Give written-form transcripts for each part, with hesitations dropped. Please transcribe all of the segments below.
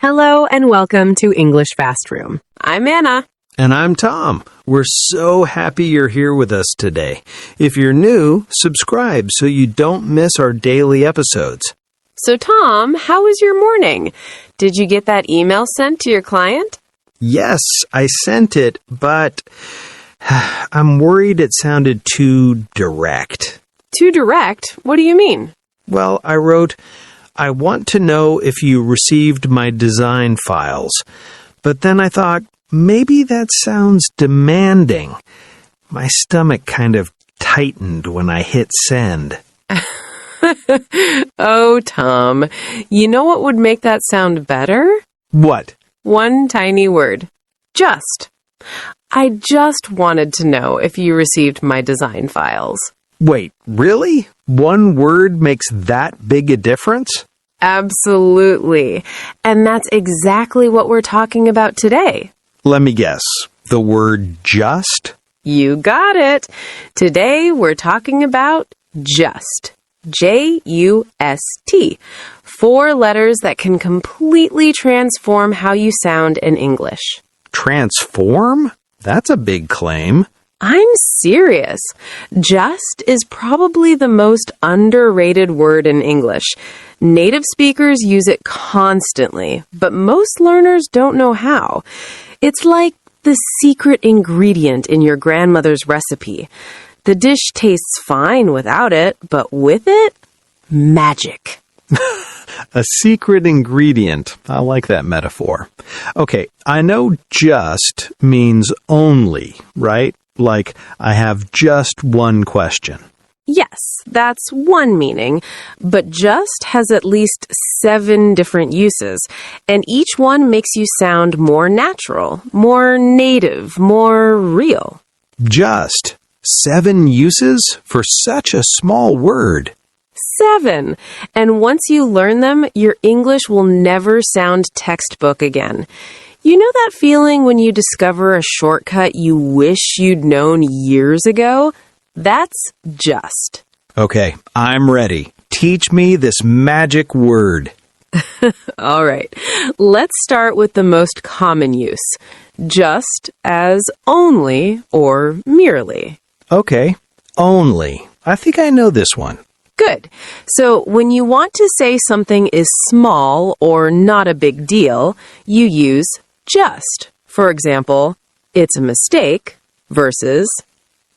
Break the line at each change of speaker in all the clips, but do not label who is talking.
Hello and welcome to English Fast Room. I'm Anna.
And I'm Tom. We're so happy you're here with us today. If you're new, subscribe so you don't miss our daily episodes.
So Tom, how was your morning? Did you get that email sent to your client?
Yes, I sent it, but I'm worried it sounded too direct.
Too direct? What do you mean?
Well, I wrote, I want to know if you received my design files. But then I thought, maybe that sounds demanding. My stomach kind of tightened when I hit send.
Oh, Tom, you know what would make that sound better?
What?
One tiny word. Just. I just wanted to know if you received my design files.
Wait, really? One word makes that big a difference?
Absolutely. And that's exactly what we're talking about today.
Let me guess. The word just?
You got it. Today we're talking about just. J-U-S-T. 4 letters that can completely transform how you sound in English.
Transform? That's a big claim.
I'm serious. Just is probably the most underrated word in English. Native speakers use it constantly, but most learners don't know how. It's like the secret ingredient in your grandmother's recipe. The dish tastes fine without it, but with it, magic.
A secret ingredient. I like that metaphor. Okay, I know just means only, right? Like, I have just one question.
Yes, that's one meaning, but just has at least 7 different uses, and each one makes you sound more natural, more native, more real.
Just 7 uses for such a small word.
7. And once you learn them, your English will never sound textbook again. You know that feeling when you discover a shortcut you wish you'd known years ago? That's just.
Okay, I'm ready. Teach me this magic word.
All right, let's start with the most common use. Just as only or merely.
Okay, only. I think I know this one.
Good. So when you want to say something is small or not a big deal, you use just. For example, it's a mistake versus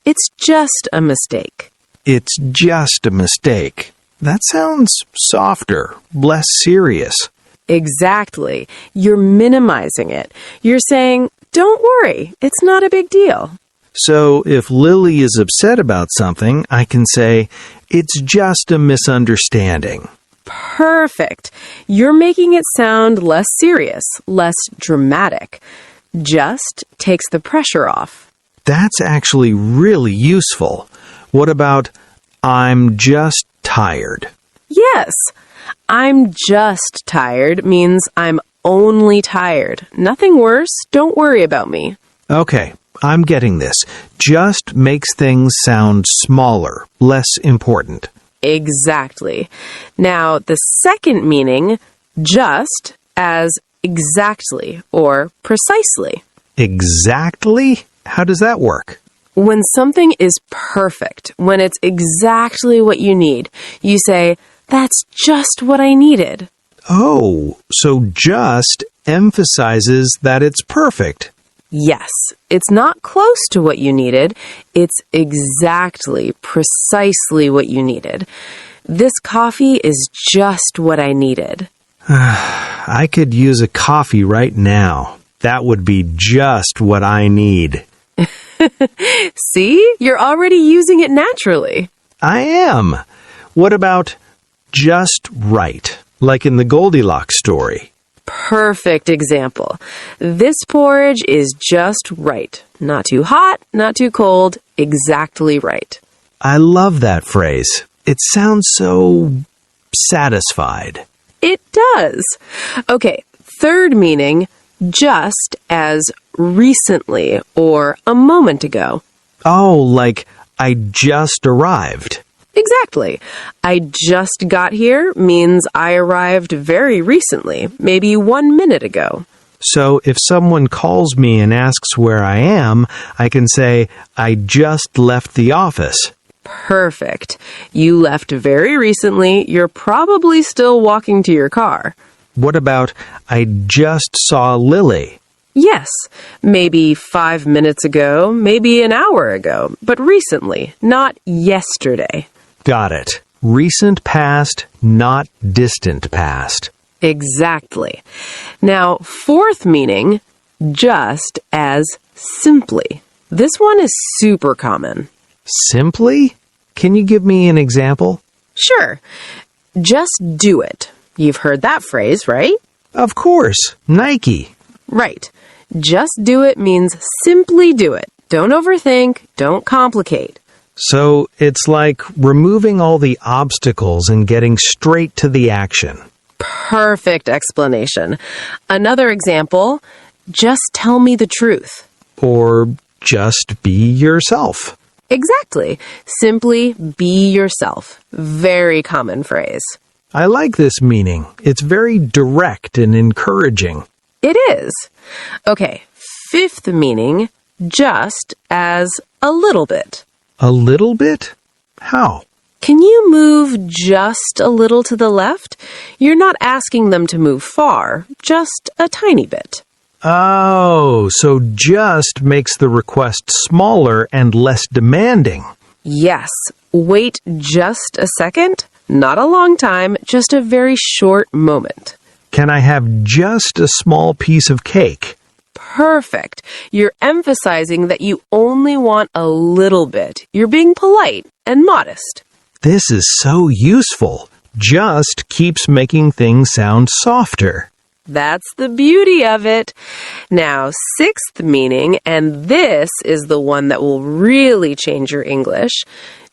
it's just a mistake.
It's just a mistake. That sounds softer, less serious.
Exactly. You're minimizing it. You're saying, don't worry, it's not a big deal.
So if Lily is upset about something, I can say, it's just a misunderstanding.
Perfect. You're making it sound less serious, less dramatic. Just takes the pressure off.
That's actually really useful. What about, I'm just tired?
Yes. I'm just tired means I'm only tired. Nothing worse. Don't worry about me.
Okay, I'm getting this. Just makes things sound smaller, less important.
Exactly. Now, the second meaning, just as exactly or precisely.
Exactly? How does that work?
When something is perfect, when it's exactly what you need, you say, that's just what I needed.
Oh, so just emphasizes that it's perfect.
Yes, it's not close to what you needed. It's exactly, precisely what you needed. This coffee is just what I needed.
I could use a coffee right now. That would be just what I need.
See? You're already using it naturally.
I am. What about just right, like in the Goldilocks story?
Perfect example. This porridge is just right. Not too hot, not too cold, exactly right.
I love that phrase. It sounds so satisfied.
It does. Okay, third meaning, just as recently or a moment ago.
Oh, like I just arrived.
Exactly. I just got here means I arrived very recently, maybe 1 minute ago.
So if someone calls me and asks where I am, I can say, I just left the office.
Perfect. You left very recently. You're probably still walking to your car.
What about, I just saw Lily?
Yes, maybe 5 minutes ago, maybe an hour ago, but recently, not yesterday.
Got it. Recent past, not distant past.
Exactly. Now, fourth meaning, just as simply. This one is super common.
Simply? Can you give me an example?
Sure. Just do it. You've heard that phrase, right?
Of course. Nike.
Right. Just do it means simply do it. Don't overthink. Don't complicate.
So it's like removing all the obstacles and getting straight to the action.
Perfect explanation. Another example, just tell me the truth.
Or just be yourself.
Exactly. Simply be yourself. Very common phrase.
I like this meaning. It's very direct and encouraging.
It is. Okay, fifth meaning, just as a little bit.
A little bit? How?
Can you move just a little to the left? You're not asking them to move far, just a tiny bit.
Oh, so just makes the request smaller and less demanding.
Yes. Wait just a second. Not a long time, just a very short moment.
Can I have just a small piece of cake?
Perfect. You're emphasizing that you only want a little bit. You're being polite and modest.
This is so useful. Just keeps making things sound softer.
That's the beauty of it. Now, sixth meaning, and this is the one that will really change your English,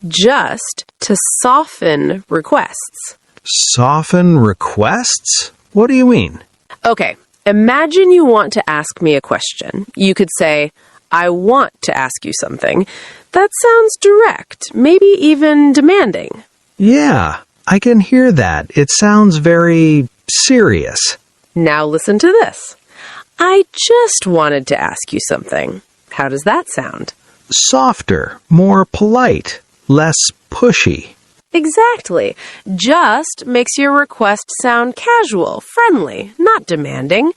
just to soften requests.
Soften requests? What do you mean?
Okay, imagine you want to ask me a question. You could say, I want to ask you something. That sounds direct, maybe even demanding.
Yeah, I can hear that. It sounds very serious.
Now listen to this. I just wanted to ask you something. How does that sound?
Softer, more polite, less pushy.
Exactly. Just makes your request sound casual, friendly, not demanding.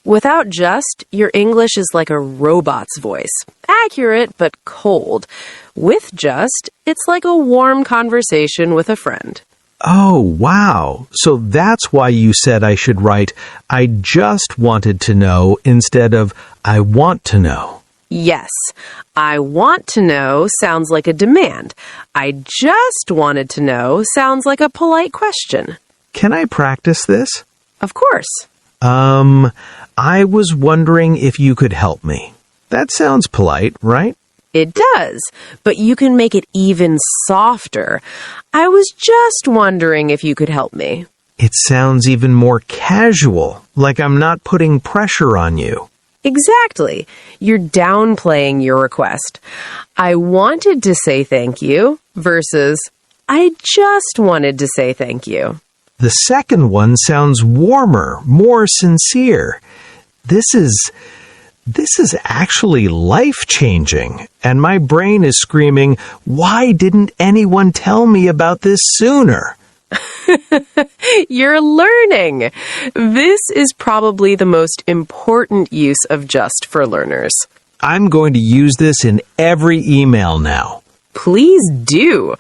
Without just, your English is like a robot's voice. Accurate, but cold. With just, it's like a warm conversation with a friend.
Oh, wow. So that's why you said I should write, I just wanted to know instead of I want to know.
Yes, I want to know sounds like a demand. I just wanted to know sounds like a polite question.
Can I practice this?
Of course.
I was wondering if you could help me. That sounds polite, right?
It does, but you can make it even softer. I was just wondering if you could help me.
It sounds even more casual, like I'm not putting pressure on you.
Exactly. You're downplaying your request. I wanted to say thank you versus I just wanted to say thank you.
The second one sounds warmer, more sincere. This is actually life-changing, and my brain is screaming, why didn't anyone tell me about this sooner?
You're learning. This is probably the most important use of just for learners.
I'm going to use this in every email now.
Please do.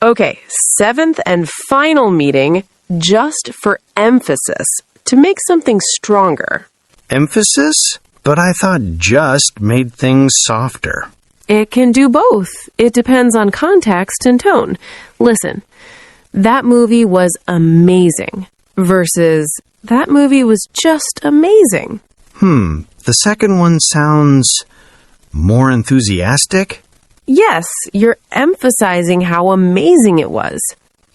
Okay, seventh and final meaning, just for emphasis, to make something stronger.
Emphasis? But I thought just made things softer.
It can do both. It depends on context and tone. Listen, that movie was amazing versus that movie was just amazing.
The second one sounds more enthusiastic?
Yes, you're emphasizing how amazing it was.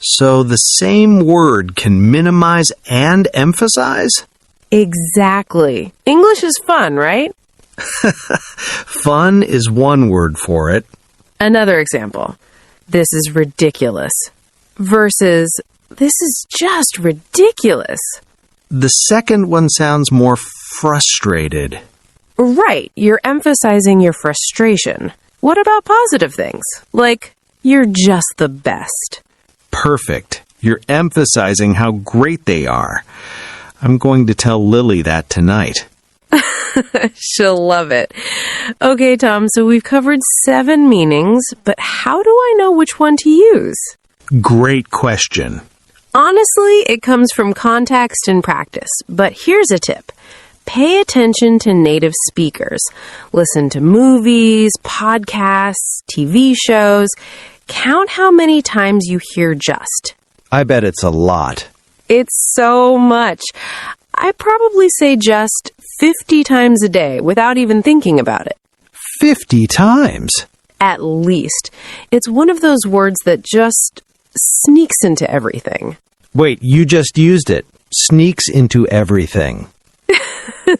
So the same word can minimize and emphasize?
Exactly. English is fun, right?
Fun is one word for it.
Another example. this is ridiculous, versus this is just ridiculous.
The second one sounds more frustrated.
Right, you're emphasizing your frustration. What about positive things? Like, you're just the best.
Perfect. You're emphasizing how great they are. I'm going to tell Lily that tonight.
She'll love it. Okay, Tom, so we've covered 7 meanings, but how do I know which one to use?
Great question.
Honestly, it comes from context and practice, but here's a tip. Pay attention to native speakers. Listen to movies, podcasts, TV shows. Count how many times you hear just.
I bet it's a lot.
It's so much. I probably say just 50 times a day without even thinking about it.
50 times?
At least. It's one of those words that just sneaks into everything.
Wait, you just used it. Sneaks into everything.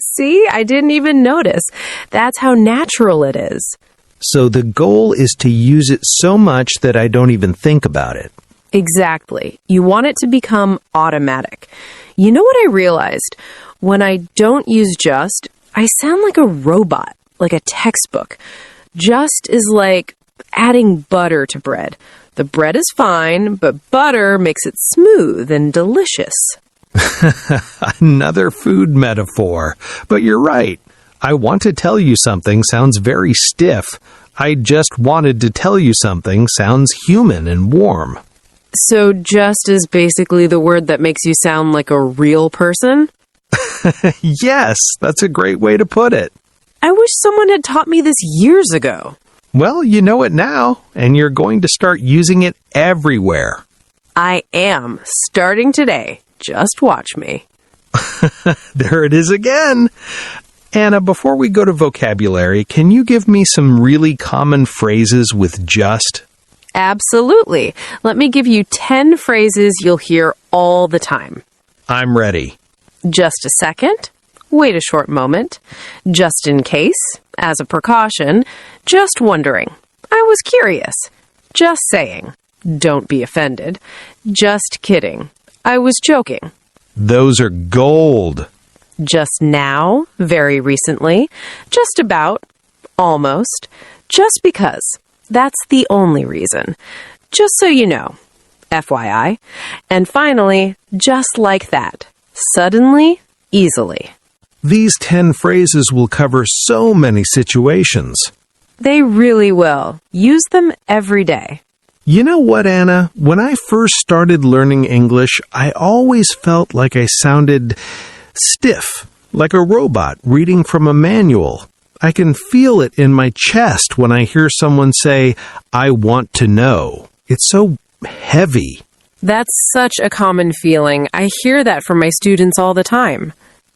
See, I didn't even notice. That's how natural it is.
So the goal is to use it so much that I don't even think about it.
Exactly. You want it to become automatic. You know what I realized? When I don't use just, I sound like a robot, like a textbook. Just is like adding butter to bread. The bread is fine, but butter makes it smooth and delicious.
Another food metaphor. But you're right. I want to tell you something sounds very stiff. I just wanted to tell you something sounds human and warm.
So just is basically the word that makes you sound like a real person?
Yes, that's a great way to put it.
I wish someone had taught me this years ago.
Well, you know it now, and you're going to start using it everywhere.
I am, starting today. Just watch me.
There it is again. Anna, before we go to vocabulary, can you give me some really common phrases with just?
Absolutely. Let me give you 10 phrases you'll hear all the time.
I'm ready.
Just a second. Wait a short moment. Just in case. As a precaution. Just wondering. I was curious. Just saying. Don't be offended. Just kidding. I was joking.
Those are gold.
Just now. Very recently. Just about. Almost. Just because. That's the only reason. Just so you know. FYI. And finally, just like that. Suddenly, easily.
These 10 phrases will cover so many situations.
They really will. Use them every day.
You know what, Anna? When I first started learning English, I always felt like I sounded stiff, like a robot reading from a manual. I can feel it in my chest when I hear someone say, "I want to know." It's so heavy.
That's such a common feeling. I hear that from my students all the time.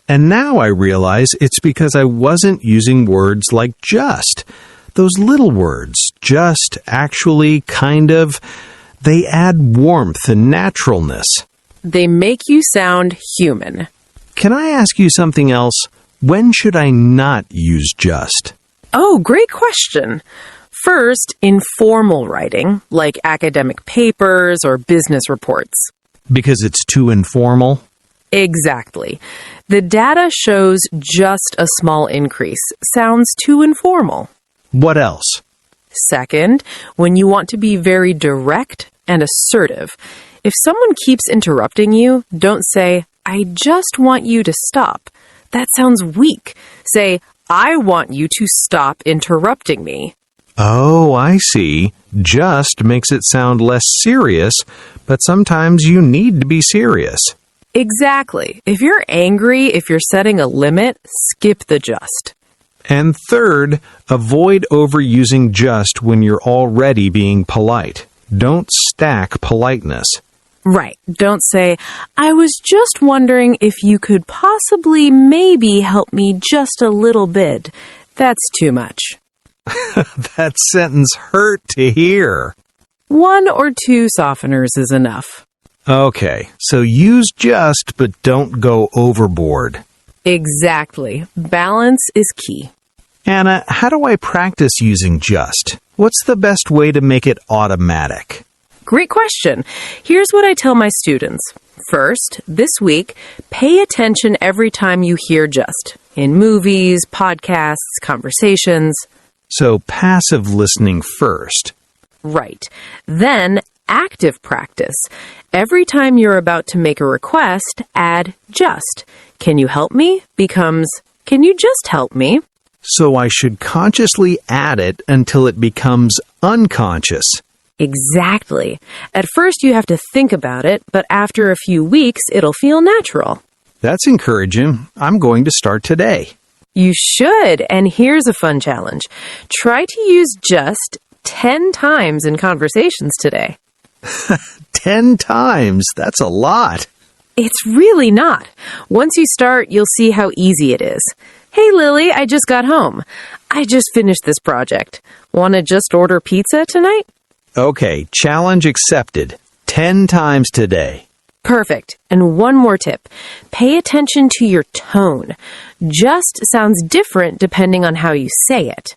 And now I realize it's because I wasn't using words like just. Those little words, just, actually, kind of, they add warmth and naturalness.
They make you sound human.
Can I ask you something else? When should I not use just?
Oh, great question. First, in formal writing, like academic papers or business reports.
Because it's too informal?
Exactly. The data shows just a small increase. Sounds too informal.
What else?
Second, when you want to be very direct and assertive. If someone keeps interrupting you, don't say, "I just want you to stop." That sounds weak. Say, "I want you to stop interrupting me."
Oh, I see. Just makes it sound less serious, but sometimes you need to be serious.
Exactly. If you're angry, if you're setting a limit, skip the just.
And third, avoid overusing just when you're already being polite. Don't stack politeness.
Right. Don't say, "I was just wondering if you could possibly maybe help me just a little bit." That's too much.
That sentence hurt to hear.
1 or 2 softeners is enough.
Okay, so use just, but don't go overboard.
Exactly. Balance is key.
Anna, how do I practice using just? What's the best way to make it automatic?
Great question. Here's what I tell my students. First, this week, pay attention every time you hear just. In movies, podcasts, conversations.
So passive listening first.
Right. Then, active practice. Every time you're about to make a request, add just. Can you help me? Becomes, can you just help me?
So I should consciously add it until it becomes unconscious.
Exactly. At first you have to think about it, but after a few weeks it'll feel natural.
That's encouraging. I'm going to start today.
You should, and here's a fun challenge. Try to use just 10 times in conversations today.
10 times? That's a lot.
It's really not. Once you start, you'll see how easy it is. Hey, Lily, I just got home. I just finished this project. Want to just order pizza tonight?
Okay, challenge accepted. 10 times today.
Perfect. And one more tip. Pay attention to your tone. Just sounds different depending on how you say it.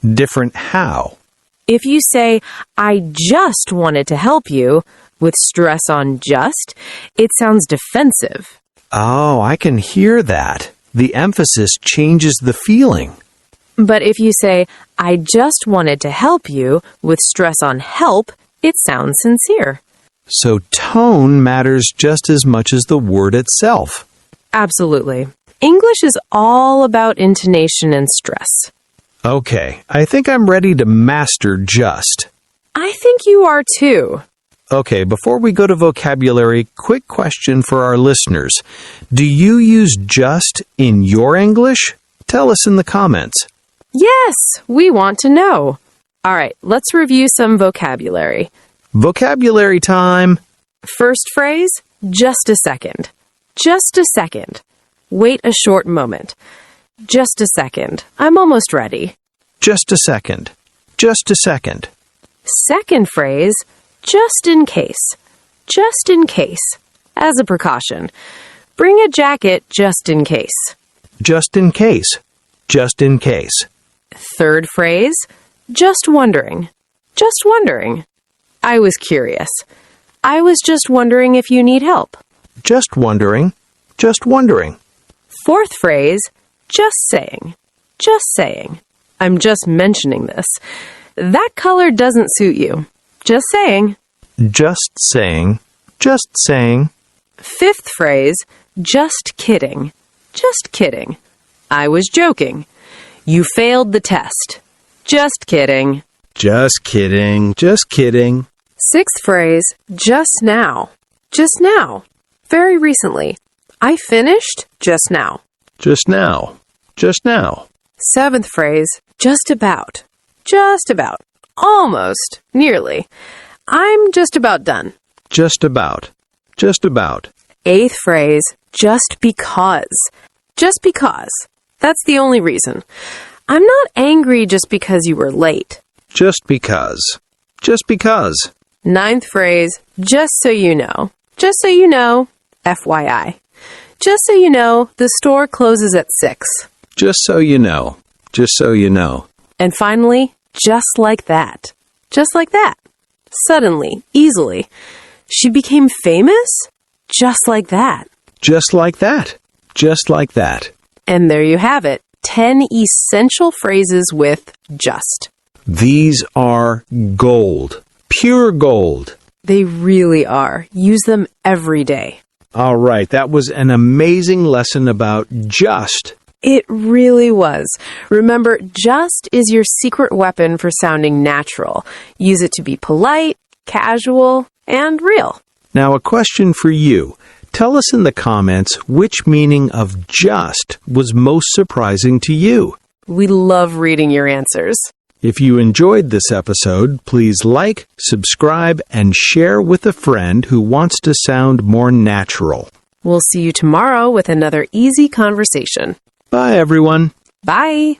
Different how?
If you say, I just wanted to help you, with stress on just, it sounds defensive.
Oh, I can hear that. The emphasis changes the feeling.
But if you say, I just wanted to help you, with stress on help, it sounds sincere.
So tone matters just as much as the word itself.
Absolutely. English is all about intonation and stress.
Okay, I think I'm ready to master just.
I think you are too.
Okay, before we go to vocabulary, quick question for our listeners. Do you use just in your English? Tell us in the comments.
Yes, we want to know. All right, let's review some vocabulary.
Vocabulary time.
First phrase, just a second. Just a second. Wait a short moment. Just a second. I'm almost ready.
Just a second. Just a second.
Second phrase, just in case. Just in case. As a precaution. Bring a jacket just in case.
Just in case. Just in case.
Third phrase, just wondering. Just wondering. I was curious. I was just wondering if you need help.
Just wondering. Just wondering.
Fourth phrase, just saying. Just saying. I'm just mentioning this. That color doesn't suit you. Just saying.
Just saying. Just saying.
Fifth phrase, just kidding. Just kidding. I was joking. You failed the test. Just kidding.
Just kidding. Just kidding.
Sixth phrase, just now. Just now. Very recently. I finished just now.
Just now. Just now.
Seventh phrase, just about. Just about. Almost. Nearly. I'm just about done.
Just about. Just about.
Eighth phrase, just because. Just because. That's the only reason. I'm not angry just because you were late.
Just because. Just because.
Ninth phrase, just so you know. Just so you know, FYI. Just so you know, the store closes at 6.
Just so you know. Just so you know.
And finally, just like that. Just like that. Suddenly, easily. She became famous? Just like that.
Just like that. Just like that.
And there you have it. 10 essential phrases with just.
These are gold. Pure gold.
They really are. Use them every day.
All right, that was an amazing lesson about just.
It really was. Remember, just is your secret weapon for sounding natural. Use it to be polite, casual, and real.
Now, a question for you. Tell us in the comments which meaning of just was most surprising to you.
We love reading your answers.
If you enjoyed this episode, please like, subscribe, and share with a friend who wants to sound more natural.
We'll see you tomorrow with another easy conversation.
Bye, everyone.
Bye.